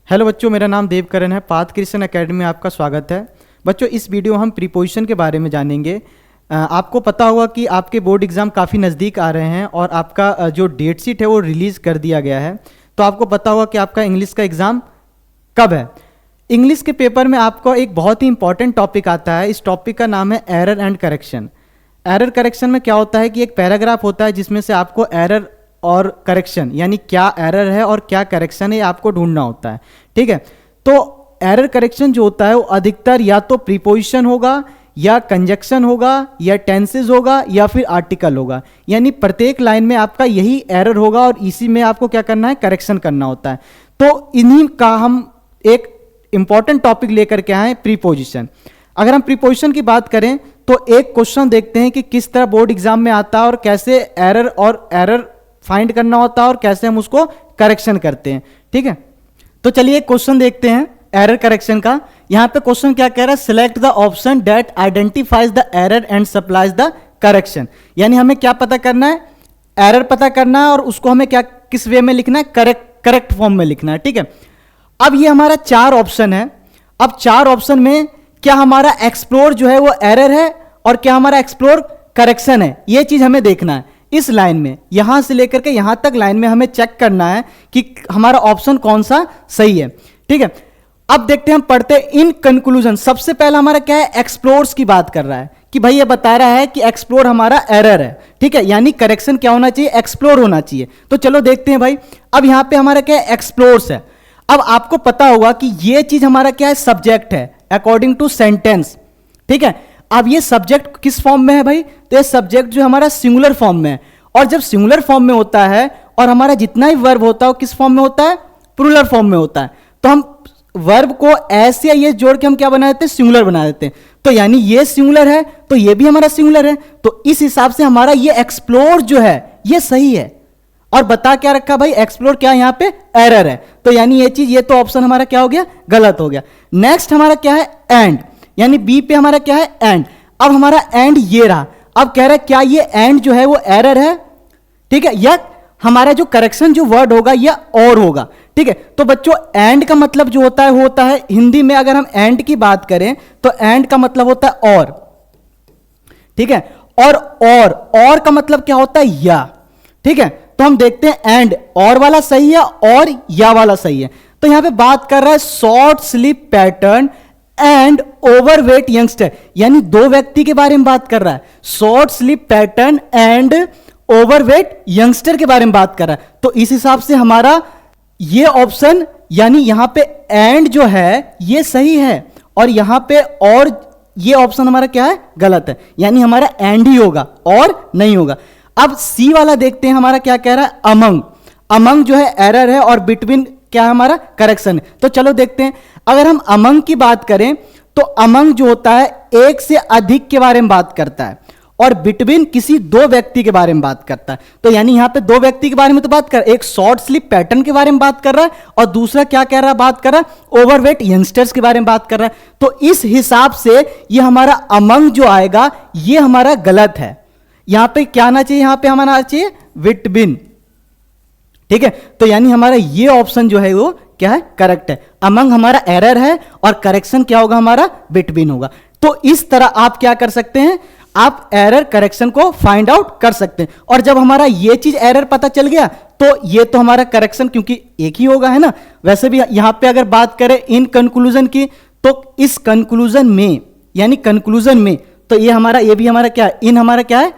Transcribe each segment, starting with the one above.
Hello बच्चों, मेरा नाम देवकरण है। पाथ क्रिश्चियन एकेडमी में आपका स्वागत है। बच्चों, इस वीडियो में हम प्रीपोजिशन के बारे में जानेंगे। आपको पता होगा कि आपके बोर्ड एग्ज़ाम काफ़ी नज़दीक आ रहे हैं और आपका जो डेट शीट है वो रिलीज़ कर दिया गया है। तो आपको पता होगा कि आपका इंग्लिश का एग्ज़ाम कब है। इंग्लिश के पेपर में आपको एक बहुत ही इंपॉर्टेंट टॉपिक आता है। इस टॉपिक का नाम है error and correction. Error correction में क्या होता है कि एक पैराग्राफ होता है जिसमें से आपको एरर और करेक्शन यानी क्या एरर है और क्या करेक्शन है आपको ढूंढना होता है। ठीक है, तो एरर करेक्शन जो होता है वो अधिकतर या तो प्रीपोजिशन होगा या कंजक्शन होगा या टेंसेस होगा या फिर आर्टिकल होगा। यानी प्रत्येक लाइन में आपका यही एरर होगा और इसी में आपको क्या करना है, करेक्शन करना होता है। तो इन्हीं का हम एक इंपॉर्टेंट टॉपिक लेकर के आए, प्रीपोजिशन। अगर हम प्रीपोजिशन की बात करें तो एक क्वेश्चन देखते हैं कि किस तरह बोर्ड एग्जाम में आता है और कैसे एरर फाइंड करना होता है और कैसे हम उसको करेक्शन करते हैं। ठीक है, तो चलिए एक क्वेश्चन देखते हैं एरर करेक्शन का। यहां पे क्वेश्चन क्या कह रहा है, select the option that identifies the error and supplies the correction. यानी हमें क्या पता करना है, एरर पता करना है और उसको हमें क्या किस वे में लिखना है, करेक्ट फॉर्म में लिखना है। ठीक है, अब ये हमारा 4 ऑप्शन है। अब 4 ऑप्शन में क्या हमारा एक्सप्लोर जो है वो एरर है और क्या हमारा एक्सप्लोर करेक्शन है, ये चीज हमें देखना है। इस लाइन में यहां से लेकर के यहां तक लाइन में हमें चेक करना है कि हमारा ऑप्शन कौन सा सही है। ठीक है, अब देखते हैं, हम पढ़ते हैं इन कंक्लूजन। सबसे पहला हमारा क्या है, एक्सप्लोर्स की बात कर रहा है कि भाई ये बता रहा है कि एक्सप्लोर हमारा एरर है। ठीक है, यानी करेक्शन क्या होना चाहिए, एक्सप्लोर होना चाहिए। तो चलो देखते हैं भाई। अब यहां पे हमारा क्या है, एक्सप्लोर्स है। अब आपको पता होगा कि ये चीज हमारा क्या है, सब्जेक्ट है अकॉर्डिंग टू सेंटेंस। ठीक है, अब ये सब्जेक्ट किस फॉर्म में है भाई, तो ये सब्जेक्ट जो हमारा सिंगुलर फॉर्म में है। और जब सिंगुलर फॉर्म में होता है और हमारा जितना ही वर्ब होता है वो किस फॉर्म में होता है, प्लूरल फॉर्म में होता है। तो हम वर्ब को ऐसे या ये जोड़ के हम क्या बना देते हैं, सिंगुलर बना देते हैं। तो यानी ये सिंगुलर है तो ये भी हमारा सिंगुलर है। तो इस हिसाब से हमारा ये एक्सप्लोर जो है ये सही है। और बता क्या रखा भाई, एक्सप्लोर क्या है, यहां पे एरर है। तो यानी ये चीज, ये तो ऑप्शन हमारा क्या हो गया, गलत हो गया। नेक्स्ट हमारा क्या है, एंड। यानी बी पे हमारा क्या है, एंड। अब हमारा एंड ये रहा। अब कह रहा है क्या ये एंड जो है वो एरर है, ठीक है, या हमारा जो करेक्शन जो वर्ड होगा या और होगा। ठीक है, तो बच्चों एंड का मतलब जो होता है वो होता है, हिंदी में अगर हम एंड की बात करें तो एंड का मतलब होता है और। ठीक है, और का मतलब क्या होता है, या। ठीक है, तो हम देखते हैं एंड और वाला सही है और या वाला सही है। तो यहां पे बात कर रहा है short sleep pattern and overweight youngster, यानी 2 व्यक्ति के बारे में बात कर रहा है। Short sleep pattern and overweight youngster के बारे में बात कर रहा है। तो इस हिसाब से हमारा ये ऑप्शन, यानी यहां पे एंड जो है ये सही है और यहां पे और ये ऑप्शन हमारा क्या है, गलत है। यानी हमारा एंड ही होगा और नहीं होगा। अब सी वाला देखते हैं, हमारा क्या कह रहा है, अमंग। अमंग जो है एरर है और बिटवीन क्या है हमारा, करेक्शन है। तो चलो देखते हैं, अगर हम अमंग की बात करें तो अमंग जो होता है एक से अधिक के बारे में बात करता है और बिटवीन किसी 2 व्यक्ति के बारे में बात करता है। तो यानी यहां पे 2 व्यक्ति के बारे में तो बात कर, एक शॉर्ट स्लीप पैटर्न के बारे में बात कर रहा है और दूसरा क्या कह रहा है, बात कर रहा है ओवरवेट यंगस्टर्स के बारे में बात कर रहा है। तो इस हिसाब से ये हमारा अमंग जो आएगा ये हमारा गलत है। यहां पे क्या आना चाहिए, यहां पे हमारा आना चाहिए बिटवीन। ठीक है, तो यानी हमारा ये ऑप्शन जो है वो क्या है, करेक्ट है। अमंग हमारा एरर है और करेक्शन क्या होगा, हमारा बिटवीन होगा। तो इस तरह आप क्या कर सकते हैं, आप एरर करेक्शन को फाइंड आउट कर सकते हैं। और जब हमारा ये चीज एरर पता चल गया तो ये तो हमारा करेक्शन क्योंकि एक ही होगा, है ना। वैसे भी यहां पे अगर बात करें इन कंक्लूजन की तो इस कंक्लूजन में, यानी कंक्लूजन में, तो ये हमारा, ये भी हमारा क्या है, इन हमारा क्या है,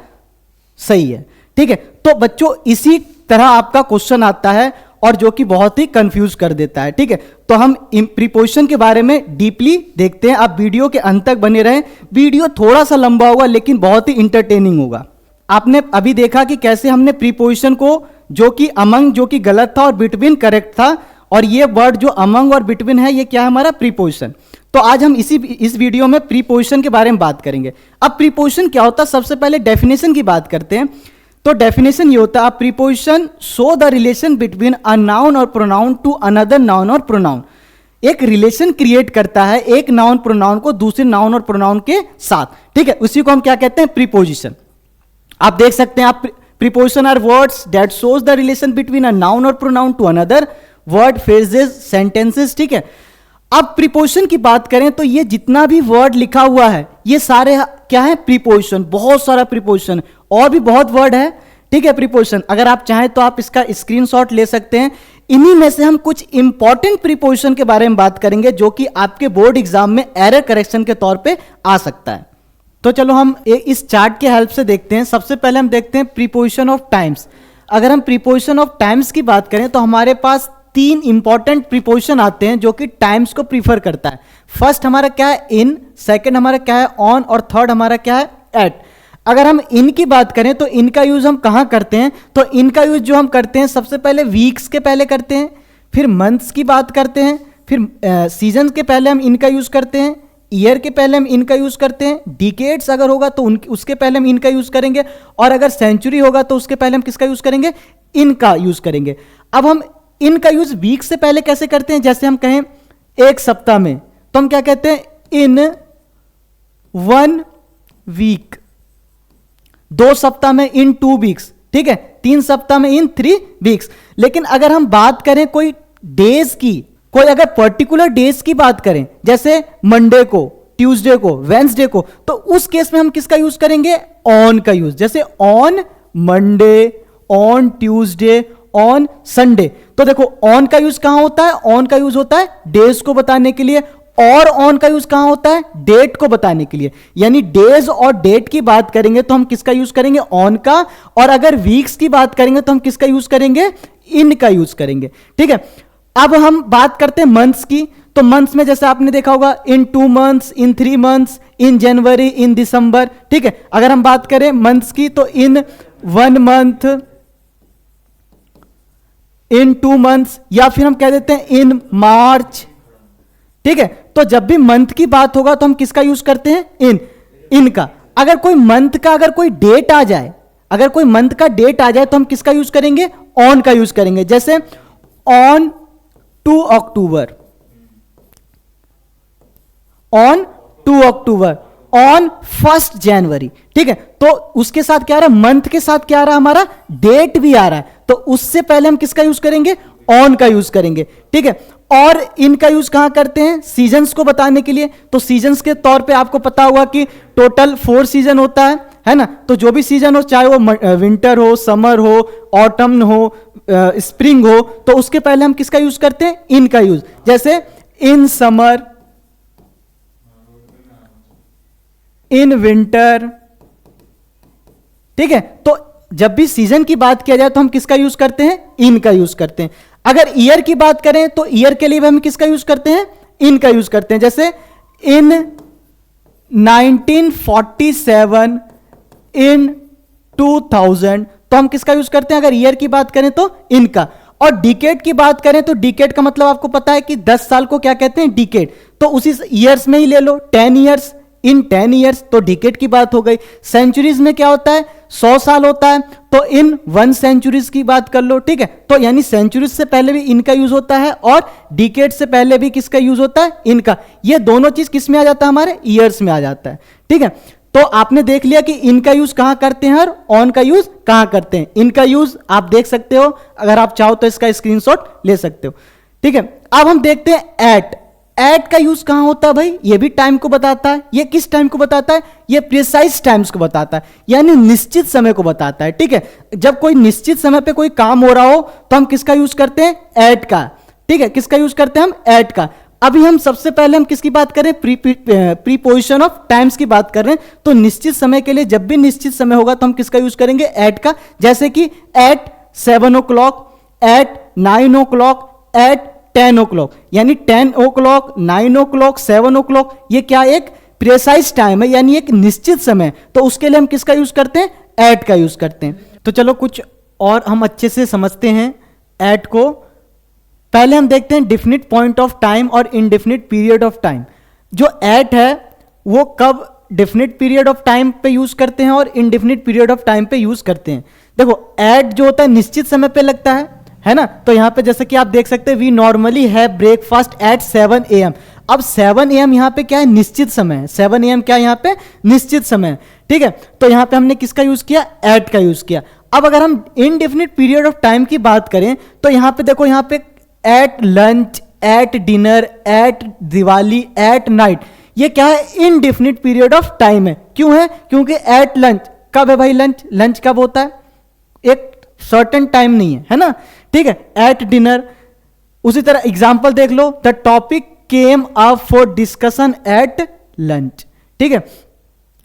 सही है। ठीक है, तो बच्चों इसी तरह आपका क्वेश्चन आता है और जो कि बहुत ही कंफ्यूज कर देता है। ठीक है, तो हम प्रीपोजिशन के बारे में डीपली देखते हैं। आप वीडियो के अंत तक बने रहें। वीडियो थोड़ा सा लंबा होगा लेकिन बहुत ही इंटरटेनिंग होगा। आपने अभी देखा कि कैसे हमने प्रीपोजिशन को, जो कि अमंग जो कि गलत था और बिटवीन करेक्ट था, और ये वर्ड जो अमंग और बिटवीन है ये क्या है, हमारा प्रीपोजिशन। तो आज हम इस वीडियो में प्रीपोजिशन के बारे में बात करेंगे। अब प्रीपोजिशन क्या होता है, सबसे पहले डेफिनेशन की बात करते हैं। तो डेफिनेशन ये होता है, preposition show the relation between a noun और प्रोनाउन टू अनदर नाउन और प्रोनाउन। एक रिलेशन क्रिएट करता है एक नाउन प्रोनाउन को दूसरे नाउन और प्रोनाउन के साथ। ठीक है, उसी को हम क्या कहते हैं, प्रीपोजिशन। आप देख सकते हैं, आप preposition are words that shows the relation between a noun और pronoun to another word, phrases, sentences, ठीक है। अब प्रीपोजिशन की बात करें तो ये जितना भी वर्ड लिखा हुआ है ये सारे क्या है, प्रीपोजिशन। बहुत सारा प्रीपोजिशन, और भी बहुत वर्ड है, ठीक है, प्रीपोजिशन। अगर आप चाहें तो आप इसका स्क्रीनशॉट ले सकते हैं। इन्हीं में से हम कुछ इंपॉर्टेंट प्रीपोजिशन के बारे में बात करेंगे जो कि आपके बोर्ड एग्जाम में एरर करेक्शन के तौर पे आ सकता है। तो चलो हम इस चार्ट के हेल्प से देखते हैं। सबसे पहले हम देखते हैं प्रीपोजिशन ऑफ टाइम्स। अगर हम प्रीपोजिशन ऑफ टाइम्स की बात करें तो हमारे पास 3 इंपॉर्टेंट प्रीपोजिशन आते हैं जो कि टाइम्स को प्रीफर करता है। फर्स्ट हमारा क्या है, इन, सेकंड हमारा क्या है, ऑन, और थर्ड हमारा क्या है, एट। अगर हम इन की बात करें तो इनका यूज हम कहां करते हैं, तो इनका यूज जो हम करते हैं सबसे पहले वीक्स के पहले करते हैं, फिर मंथ्स की बात करते हैं, फिर सीजन के पहले हम इनका यूज करते हैं, ईयर के पहले हम इनका यूज करते हैं, डिकेड्स अगर होगा तो उसके पहले हम इनका यूज करेंगे, और अगर सेंचुरी होगा तो उसके पहले हम किसका यूज करेंगे, इनका यूज करेंगे। अब हम इनका यूज वीक से पहले कैसे करते हैं, जैसे हम कहें एक सप्ताह में तो हम क्या कहते हैं, इन 1 वीक, 2 सप्ताह में इन 2 वीक्स, ठीक है, 3 सप्ताह में इन 3 वीक्स। लेकिन अगर हम बात करें कोई डेज की, कोई अगर पर्टिकुलर डेज की बात करें, जैसे मंडे को, ट्यूसडे को, वेंसडे को, तो उस केस में हम किसका यूज करेंगे, ऑन का यूज। जैसे on Monday, on Tuesday, on Sunday. तो देखो ऑन का यूज कहां होता है, ऑन का यूज होता है डेज को बताने के लिए, और ऑन का यूज कहां होता है, डेट को बताने के लिए। यानी डेज और डेट की बात करेंगे तो हम किसका यूज करेंगे, ऑन का, और अगर वीक्स की बात करेंगे तो हम किसका यूज करेंगे, इन का यूज करेंगे, ठीक है। अब हम बात करते हैं मंथ्स की, तो मंथ्स में जैसे आपने देखा होगा इन 2 मंथ्स, इन 3 मंथ्स, इन जनवरी, इन दिसंबर, ठीक है। अगर हम बात करें मंथ्स की तो इन 1 मंथ, इन 2 मंथ्स, या फिर हम कह देते हैं इन मार्च, ठीक है। तो जब भी मंथ की बात होगा तो हम किसका यूज करते हैं, इनका। अगर कोई मंथ का अगर कोई डेट आ जाए, अगर कोई मंथ का डेट आ जाए तो हम किसका यूज करेंगे, ऑन का यूज करेंगे। जैसे on 2 October, on 2 October, on 1 जनवरी, ठीक है। तो उसके साथ क्या आ रहा है, मंथ के साथ क्या आ रहा है, हमारा डेट भी आ रहा है, तो उससे पहले हम किसका यूज करेंगे, ऑन का यूज करेंगे, ठीक है। और इनका यूज कहां करते हैं, सीजन्स को बताने के लिए। तो सीजन्स के तौर पे आपको पता होगा कि टोटल 4 सीजन होता है ना। तो जो भी सीजन हो, चाहे वो विंटर हो, समर हो, ऑटम हो, स्प्रिंग हो, तो उसके पहले हम किसका यूज करते हैं, इनका यूज। जैसे इन समर, इन विंटर, ठीक है। तो जब भी सीजन की बात किया जाए तो हम किसका यूज करते हैं, इनका यूज करते हैं। अगर ईयर की बात करें तो ईयर के लिए भी हम किसका यूज करते हैं, इनका यूज करते हैं। जैसे इन 1947, इन 2000, तो हम किसका यूज करते हैं, अगर ईयर की बात करें तो इनका। और डिकेड की बात करें तो डिकेड का मतलब आपको पता है कि 10 साल को क्या कहते हैं, डिकेड। तो उसी ईयर्स में ही ले लो, 10 ईयर्स, इन 10 ईयर्स, तो डिकेड की बात हो गई। सेंचुरीज में क्या होता है, 100 साल होता है, तो इन 1 सेंचुरीज की बात कर लो, ठीक है। तो यानी सेंचुरीज से पहले भी इनका यूज होता है और डिकेड से पहले भी किसका यूज होता है, इनका। ये दोनों चीज किस में आ जाता है, हमारे ईयर्स में आ जाता है, ठीक है। तो आपने देख लिया कि इनका यूज कहां करते हैं और ऑन का यूज कहां करते हैं। इनका यूज आप देख सकते हो, अगर आप चाहो तो इसका स्क्रीनशॉट ले सकते हो, ठीक है। अब हम देखते हैं एट। एट का यूज कहां होता है भाई, ये भी टाइम को बताता है। ये किस टाइम को बताता है, ये प्रिसाइज टाइम्स को बताता है, यानी निश्चित समय को बताता है, ठीक है। जब कोई निश्चित समय पे कोई काम हो रहा हो तो हम किसका यूज करते हैं, एट का, ठीक है। किसका यूज करते हैं हम, एट का। अभी हम सबसे पहले हम किसकी बात करें, प्रीपोजिशन ऑफ टाइम्स की बात कर रहे हैं। तो निश्चित समय के लिए जब भी निश्चित समय होगा तो हम किसका यूज करेंगे, एट का। जैसे कि eight 7 o'clock, eight 9 o'clock, eight 10 o'clock, यानी 10 o'clock, 9 o'clock, 7 o'clock, ये क्या एक प्रिसाइज टाइम है, यानी एक निश्चित समय। तो उसके लिए हम किसका यूज करते हैं, एट का यूज करते हैं। तो चलो कुछ और हम अच्छे से समझते हैं एट को। पहले हम देखते हैं डिफिनिट पॉइंट ऑफ टाइम और इनडिफिनिट पीरियड ऑफ टाइम। जो एट है वो कब डिफिनिट पीरियड ऑफ टाइम पे यूज करते हैं और इनडिफिनिट पीरियड ऑफ टाइम पे यूज करते हैं। देखो एट जो होता है निश्चित समय पे लगता है ना। तो यहां पे जैसे कि आप देख सकते हैं, we normally have breakfast at 7 AM। अब 7 AM यहां पे क्या है, निश्चित समय है। 7 AM क्या है यहां पे, निश्चित समय, ठीक है। तो यहां पे हमने किसका यूज किया, एट का यूज किया। अब अगर हम इनडेफिनिट पीरियड ऑफ टाइम की बात करें तो यहां पे देखो, यहां पे at lunch, at dinner, at Diwali, at night, ये क्या है? इनडेफिनिट पीरियड ऑफ टाइम है। क्यों है? क्योंकि एट लंच कब है भाई? लंच, लंच कब होता है? एक सर्टेन टाइम नहीं है, है ना? ठीक है। एट डिनर, उसी तरह एग्जाम्पल देख लो, the topic came up for discussion at lunch. ठीक है।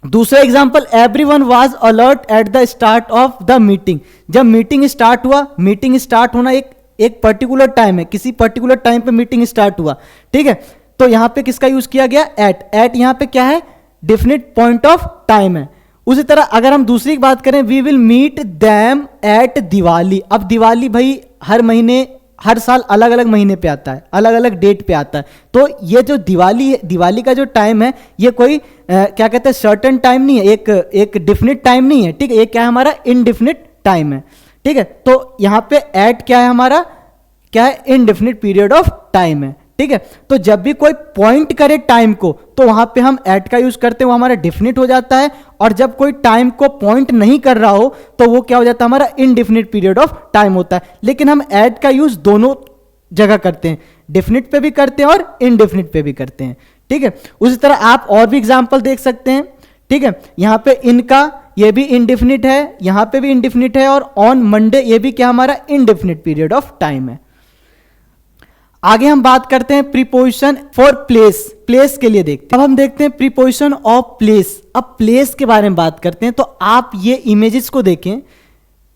दूसरा example, everyone was alert at the start of the meeting. जब मीटिंग स्टार्ट हुआ, मीटिंग स्टार्ट होना एक पर्टिकुलर टाइम है, किसी पर्टिकुलर टाइम पे मीटिंग स्टार्ट हुआ। ठीक है। तो यहां पे किसका यूज किया गया? एट। एट यहां पे क्या है? डेफिनेट पॉइंट ऑफ टाइम है। उसी तरह अगर हम दूसरी बात करें, we will meet them at Diwali. अब दिवाली भाई हर महीने, हर साल अलग अलग महीने पे आता है, अलग अलग डेट पे आता है। तो ये जो दिवाली है, दिवाली का जो टाइम है, ये कोई क्या कहते हैं, सर्टेन टाइम नहीं है, एक डिफिनिट टाइम नहीं है। ठीक है। ये क्या है? हमारा इनडिफिनिट टाइम है। ठीक है। तो यहां पे एट क्या है? हमारा क्या है? इनडिफिनिट पीरियड ऑफ टाइम है। ठीक है। तो जब भी कोई पॉइंट करे टाइम को, तो वहां पे हम एट का यूज करते हैं, वो हमारा डिफिनिट हो जाता है। और जब कोई टाइम को पॉइंट नहीं कर रहा हो, तो वो क्या हो जाता है? हमारा इनडिफिनिट पीरियड ऑफ टाइम होता है। लेकिन हम एट का यूज दोनों जगह करते हैं, डिफिनिट पे भी करते हैं और इनडिफिनिट पे भी करते हैं। ठीक है। उसी तरह आप और भी एग्जाम्पल देख सकते हैं। ठीक है। यहां पे इनका, ये भी इनडिफिनिट है, यहां पे भी इनडिफिनिट है, और ऑन मंडे, ये भी क्या हमारा इनडिफिनिट पीरियड ऑफ टाइम है। आगे हम बात करते हैं प्रीपोजिशन फॉर प्लेस। प्लेस के लिए देखते हैं। अब हम देखते हैं प्रीपोजिशन ऑफ प्लेस। अब प्लेस के बारे में बात करते हैं, तो आप ये इमेजेस को देखें।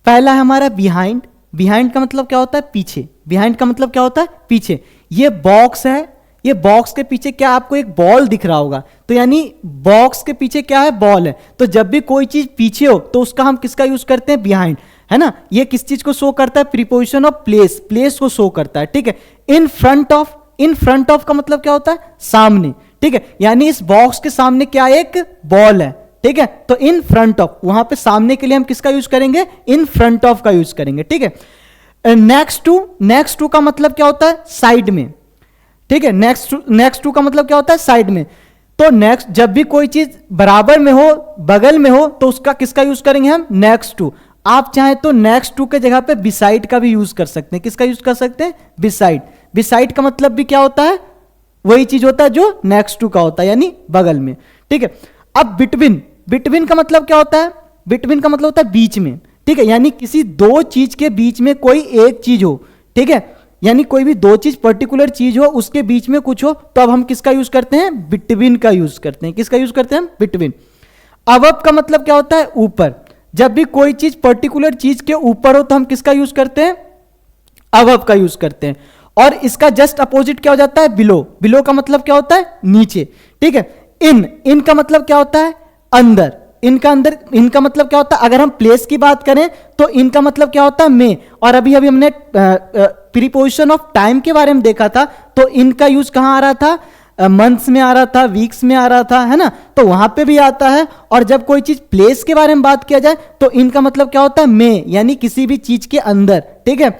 पहला है हमारा बिहाइंड। बिहाइंड का मतलब क्या होता है? पीछे। बिहाइंड का मतलब क्या होता है? पीछे। ये बॉक्स है, ये बॉक्स के पीछे क्या आपको एक बॉल दिख रहा होगा, तो यानी बॉक्स के पीछे क्या है? बॉल है। तो जब भी कोई चीज पीछे हो, तो उसका हम किसका यूज करते हैं? बिहाइंड, है ना? ये किस चीज को शो करता है? प्रीपोजिशन ऑफ प्लेस, प्लेस को शो करता है। ठीक है। In front of, in front of का मतलब क्या होता है? सामने। ठीक है। यानी इस बॉक्स के सामने क्या एक बॉल है। ठीक है। तो इन फ्रंट ऑफ, वहां पे सामने के लिए हम किसका यूज करेंगे? इन फ्रंट ऑफ का यूज करेंगे। ठीक है। नेक्स्ट टू, नेक्स्ट टू का मतलब क्या होता है? साइड में। ठीक है। नेक्स्ट टू का मतलब क्या होता है? साइड में। तो नेक्स्ट, जब भी कोई चीज बराबर में हो, बगल में हो, तो उसका किसका यूज करेंगे हम? Next to. आप चाहें तो नेक्स्ट टू के जगह पे बिसाइड का भी यूज कर सकते हैं। किसका यूज कर सकते हैं? बिसाइड। बिसाइड का मतलब भी क्या होता है? वही चीज होता है जो नेक्स्ट टू का होता है, यानी बगल में। ठीक है। अब बिटवीन, बिटवीन का मतलब क्या होता है? बिटवीन का मतलब होता है बीच में। ठीक है। यानी किसी दो चीज के बीच में कोई एक चीज हो। ठीक है। यानी कोई भी दो चीज, पर्टिकुलर चीज हो, उसके बीच में कुछ हो, तो अब हम किसका यूज करते हैं? बिटवीन का यूज करते हैं। किसका यूज करते हैं हम? बिटवीन। अबव का मतलब क्या होता है? ऊपर। जब भी कोई चीज पर्टिकुलर चीज के ऊपर हो, तो हम किसका यूज करते हैं? अबव का यूज करते हैं। और इसका जस्ट अपोजिट क्या हो जाता है? बिलो। बिलो का मतलब क्या होता है? नीचे। ठीक है। इन का मतलब क्या होता है? अंदर। इनका अंदर, इनका मतलब क्या होता है? अगर हम प्लेस की बात करें, तो इनका मतलब क्या होता है? में। और अभी अभी हमने प्रीपोजिशन ऑफ टाइम के बारे में देखा था, तो इनका यूज कहां आ रहा था? मंथ्स में आ रहा था, वीक्स में आ रहा था, है ना? तो वहां पे भी आता है। और जब कोई चीज प्लेस के बारे में बात किया जाए, तो इनका मतलब क्या होता है? में, यानी किसी भी चीज के अंदर। ठीक है।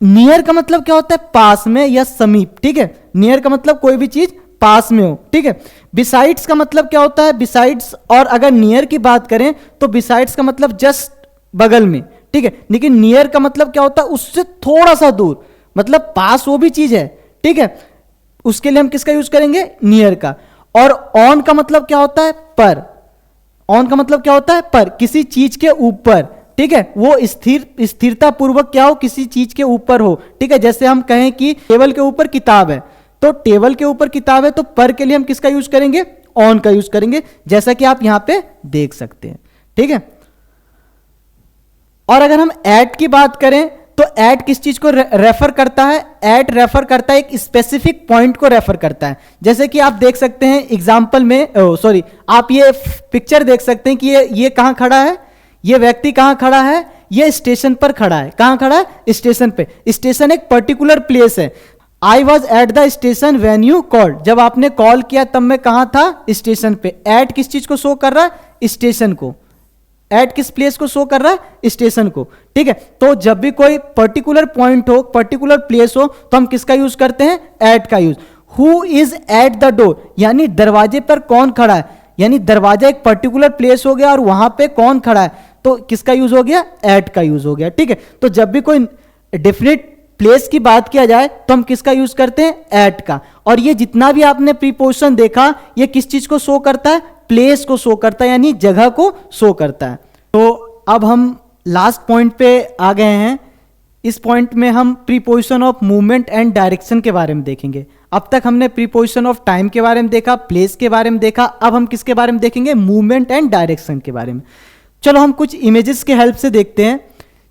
नियर का मतलब क्या होता है? पास में या समीप। ठीक है। नियर का मतलब कोई भी चीज पास में हो। ठीक है। बिसाइड्स का मतलब क्या होता है? बिसाइड्स, और अगर नियर की बात करें, तो बिसाइड्स का मतलब जस्ट बगल में। ठीक है। लेकिन नियर का मतलब क्या होता है? उससे थोड़ा सा दूर, मतलब पास वो भी चीज है। ठीक है। उसके लिए हम किसका यूज करेंगे? नियर का। और ऑन का मतलब क्या होता है? पर। ऑन का मतलब क्या होता है? पर, किसी चीज के ऊपर। ठीक है। वो स्थिरता पूर्वक क्या हो? किसी चीज के ऊपर हो। ठीक है। जैसे हम कहें कि टेबल के ऊपर किताब है, तो टेबल के ऊपर किताब है, तो पर के लिए हम किसका यूज करेंगे? ऑन का यूज करेंगे, जैसा कि आप यहां पे देख सकते हैं। ठीक है। और अगर हम एट की बात करें, तो एट किस चीज को रेफर करता है? एट रेफर करता है एक स्पेसिफिक पॉइंट को रेफर करता है। जैसे कि आप देख सकते हैं एग्जांपल में, सॉरी, आप ये पिक्चर देख सकते हैं कि ये कहां खड़ा है? ये व्यक्ति कहां खड़ा है? ये स्टेशन पर खड़ा है। कहां खड़ा है? स्टेशन पे। स्टेशन एक पर्टिकुलर प्लेस है। I was at the station when you called. जब आपने कॉल किया तब मैं कहां था? स्टेशन पे। एट किस चीज को शो कर रहा है? स्टेशन को। एट किस प्लेस को शो कर रहा है? स्टेशन को। ठीक है। तो जब भी कोई पर्टिकुलर पॉइंट हो, पर्टिकुलर प्लेस हो, तो हम किसका यूज करते हैं? एट का use. Who is at the door, यानी दरवाजे पर कौन खड़ा है। यानी दरवाजा एक पर्टिकुलर प्लेस हो गया और वहां पे कौन खड़ा है, तो किसका यूज हो गया? एट का यूज हो गया। ठीक है। तो जब भी कोई डेफिनेट प्लेस की बात किया जाए तो हम किसका यूज करते हैं, एट का। और ये जितना भी आपने प्रीपोजिशन देखा ये किस चीज को शो करता है, प्लेस को शो करता है, यानी जगह को शो करता है। तो अब हम लास्ट पॉइंट पे आ गए हैं। इस पॉइंट में हम preposition of movement and direction के बारे में देखेंगे। अब तक हमने प्रीपोजिशन ऑफ टाइम के बारे में देखा, प्लेस के बारे में देखा, अब हम किसके बारे में देखेंगे, मूवमेंट एंड डायरेक्शन के बारे में। चलो हम कुछ इमेजेस के हेल्प से देखते हैं।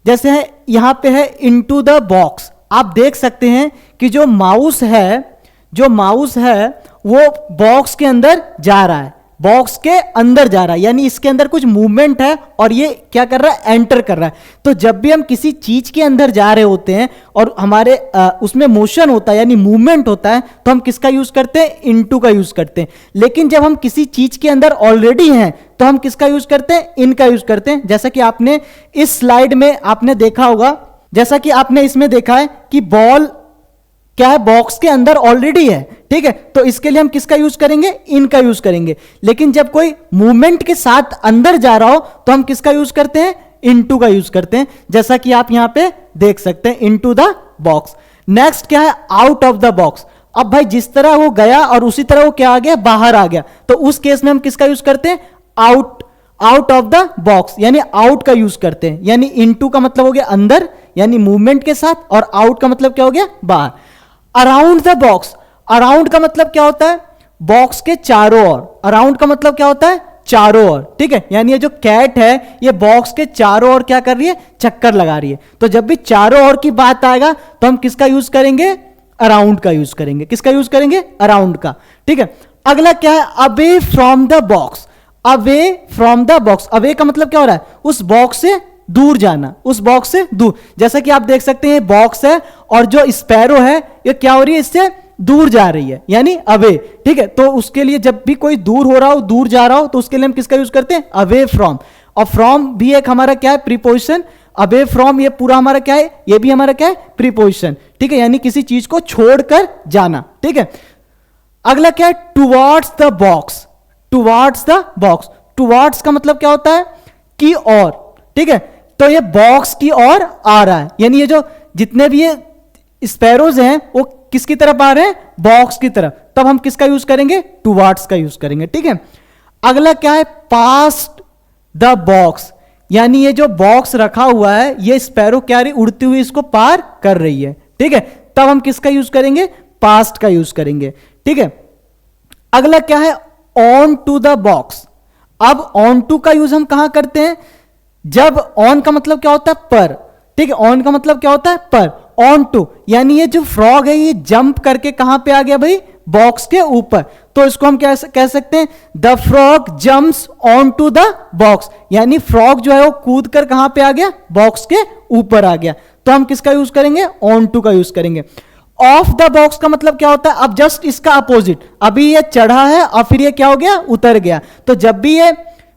जैसे है यहां पे है इनटू द बॉक्स, आप देख सकते हैं कि जो माउस है वो बॉक्स के अंदर जा रहा है, बॉक्स के अंदर जा रहा है, यानी इसके अंदर कुछ मूवमेंट है और ये क्या कर रहा है, एंटर कर रहा है। तो जब भी हम किसी चीज के अंदर जा रहे होते हैं और हमारे उसमें मोशन होता है यानी मूवमेंट होता है, तो हम किसका यूज करते हैं, इनटू का यूज करते हैं। लेकिन जब हम किसी चीज के अंदर ऑलरेडी हैं तो हम किसका यूज करते हैं, इनका यूज करते हैं। जैसा कि आपने इस स्लाइड में आपने देखा होगा, जैसा कि आपने इसमें देखा है कि बॉल क्या है, बॉक्स के अंदर ऑलरेडी है, ठीक है। तो इसके लिए हम किसका यूज करेंगे, इनका यूज करेंगे। लेकिन जब कोई मूवमेंट के साथ अंदर जा रहा हो तो हम किसका यूज करते हैं, इनटू का यूज करते हैं, जैसा कि आप यहां पे देख सकते हैं, इनटू द बॉक्स। नेक्स्ट क्या है, आउट ऑफ द बॉक्स। अब भाई जिस तरह वो गया और उसी तरह वो क्या आ गया, बाहर आ गया, तो उस केस में हम किसका यूज करते हैं, आउट ऑफ द बॉक्स, यानी आउट का यूज करते हैं। यानी इनटू का मतलब हो गया अंदर यानी मूवमेंट के साथ, और आउट का मतलब क्या हो गया, बाहर। अराउंड द बॉक्स, अराउंड का मतलब क्या होता है, बॉक्स के चारों ओर। अराउंड का मतलब क्या होता है, चारों ओर, ठीक है। यानी ये जो कैट है ये बॉक्स के चारों ओर क्या कर रही है, चक्कर लगा रही है। तो जब भी चारों ओर की बात आएगा तो हम किसका यूज करेंगे, अराउंड का यूज करेंगे। किसका यूज करेंगे, अराउंड का, ठीक है। अगला क्या है, away from the box. Away from the box, away का मतलब क्या हो रहा है, उस बॉक्स से दूर जाना, उस बॉक्स से दूर। जैसा कि आप देख सकते हैं बॉक्स है और जो स्पैरो है ये क्या हो रही है, इससे दूर जा रही है, यानी अवे, ठीक है। तो उसके लिए जब भी कोई दूर हो रहा हो, दूर जा रहा हो, तो उसके लिए हम किसका यूज करते हैं, अवे फ्रॉम। और फ्रॉम भी एक हमारा क्या है, प्रीपोजिशन। अवे फ्रॉम ये पूरा हमारा क्या है, ये भी हमारा क्या है, प्रीपोजिशन, ठीक है। यानी किसी चीज को छोड़कर जाना, ठीक है। अगला क्या है, towards the box. Towards the box, towards का मतलब क्या होता है, की ओर, ठीक है। तो ये बॉक्स की ओर आ रहा है, यानी ये जो जितने भी ये स्पैरोज हैं वो किसकी तरफ आ रहे हैं, बॉक्स की तरफ। तब हम किसका यूज करेंगे, टुवर्ड्स का यूज करेंगे, ठीक है। अगला क्या है, पास्ट द बॉक्स, यानी ये जो बॉक्स रखा हुआ है ये स्पैरो क्या रही, उड़ती हुई इसको पार कर रही है, ठीक है। तब हम किसका यूज करेंगे, पास्ट का यूज करेंगे, ठीक है। अगला क्या है, ऑन टू द बॉक्स। अब ऑन टू का यूज हम कहां करते हैं, जब ऑन का मतलब क्या होता है, पर, ठीक है। ऑन का मतलब क्या होता है, पर। ऑन टू यानी ये जो फ्रॉग है ये जंप करके कहां पे आ गया भाई, बॉक्स के ऊपर। तो इसको हम क्या कह सकते हैं, the frog jumps onto the box, यानी फ्रॉग जो है वो कूद कर कहां पे आ गया, बॉक्स के ऊपर आ गया। तो हम किसका यूज करेंगे, ऑन टू का यूज करेंगे। ऑफ द बॉक्स का मतलब क्या होता है, अब जस्ट इसका अपोजिट, अभी ये चढ़ा है और फिर ये क्या हो गया, उतर गया। तो जब भी ये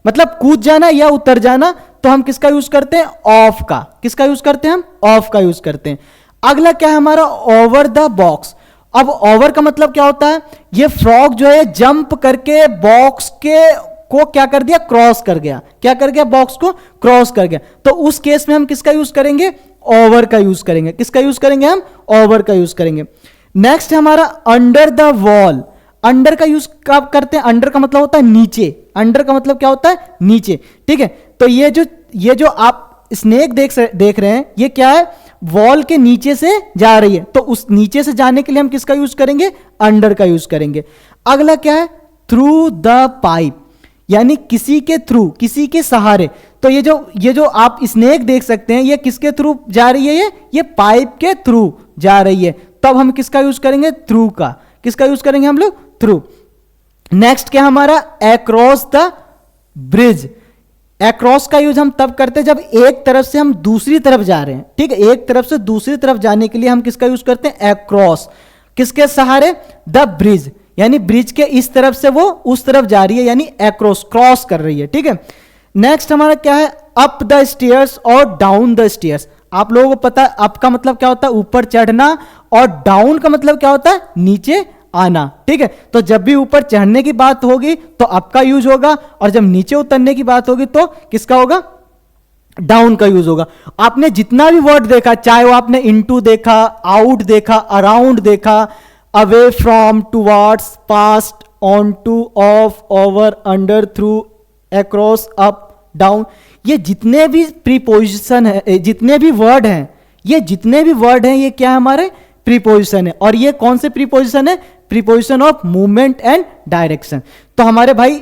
मतलब कूद जाना या उतर जाना तो हम किसका यूज करते हैं, ऑफ का। किसका यूज करते हैं हम, ऑफ का यूज करते हैं। अगला क्या है हमारा, ओवर द बॉक्स। अब ओवर का मतलब क्या होता है, ये फ्रॉग जो है जंप करके बॉक्स के को क्या कर दिया, क्रॉस कर गया। क्या कर गया, बॉक्स को क्रॉस कर गया। तो उस केस में हम किसका यूज करेंगे, ओवर का यूज करेंगे। किसका यूज करेंगे हम, ओवर का यूज करेंगे। नेक्स्ट है हमारा अंडर द वॉल। अंडर का यूज कब करते हैं, अंडर का मतलब होता है नीचे। अंडर का मतलब क्या होता है, नीचे, ठीक है। तो ये जो आप स्नेक देख रहे हैं ये क्या है, वॉल के नीचे से जा रही है। तो उस नीचे से जाने के लिए हम किसका यूज करेंगे, अंडर का यूज करेंगे। अगला क्या है, थ्रू द पाइप, यानी किसी के थ्रू, किसी के सहारे। तो ये जो आप स्नेक देख सकते हैं ये किसके थ्रू जा रही है, ये पाइप के थ्रू जा रही है। तब हम किसका यूज करेंगे, थ्रू का। किसका यूज करेंगे हम लोग, थ्रू। नेक्स्ट क्या हमारा, अक्रॉस द ब्रिज। अक्रॉस का यूज हम तब करते हैं जब एक तरफ से हम दूसरी तरफ जा रहे हैं, ठीक है। एक तरफ से दूसरी तरफ जाने के लिए हम किसका यूज करते हैं, अक्रॉस। किसके सहारे, द ब्रिज, यानी ब्रिज के इस तरफ से वो उस तरफ जा रही है, यानी अक्रॉस, क्रॉस कर रही है, ठीक है। नेक्स्ट हमारा क्या है, अप द स्टेयर्स और डाउन द स्टेयर्स। आप लोगों को पता है अप का मतलब क्या होता है, ऊपर चढ़ना, और डाउन का मतलब क्या होता है, नीचे आना, ठीक है। तो जब भी ऊपर चढ़ने की बात होगी तो अप का यूज होगा, और जब नीचे उतरने की बात होगी तो किसका होगा, डाउन का यूज होगा। आपने जितना भी वर्ड देखा, चाहे वो आपने इनटू देखा, आउट देखा, अराउंड देखा, away from, towards, past, onto, off, over, under, through, across, up, down, ये जितने भी प्रीपोजिशन है, जितने भी वर्ड हैं, ये क्या है, हमारे प्रीपोजिशन है। और ये कौन से प्रीपोजिशन है? Preposition of movement and direction. तो हमारे भाई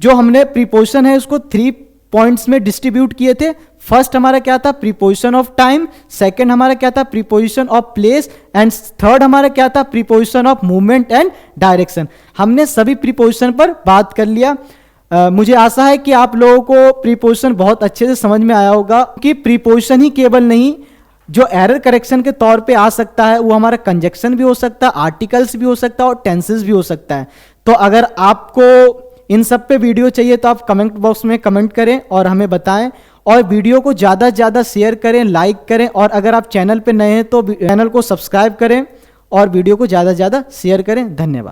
जो हमने प्रीपोजिशन है उसको 3 पॉइंट्स में डिस्ट्रीब्यूट किए थे। फर्स्ट हमारा क्या था? Preposition of time. सेकंड हमारा क्या था? Preposition of place. And third हमारा क्या था? Preposition of movement and direction. हमने सभी प्रीपोजिशन पर बात कर लिया। मुझे आशा है कि आप लोगों को प्रीपोजिशन बहुत अच्छे से समझ में आया होगा कि प्रीपोजिशन ही केवल नहीं, जो एरर करेक्शन के तौर पे आ सकता है वो हमारा कंजक्शन भी हो सकता है, आर्टिकल्स भी हो सकता है और टेंसेस भी हो सकता है। तो अगर आपको इन सब पे वीडियो चाहिए तो आप कमेंट बॉक्स में कमेंट करें और हमें बताएं, और वीडियो को ज़्यादा से ज़्यादा शेयर करें, लाइक करें, और अगर आप चैनल पे नए हैं तो चैनल को सब्सक्राइब करें और वीडियो को ज़्यादा से ज़्यादा शेयर करें। धन्यवाद।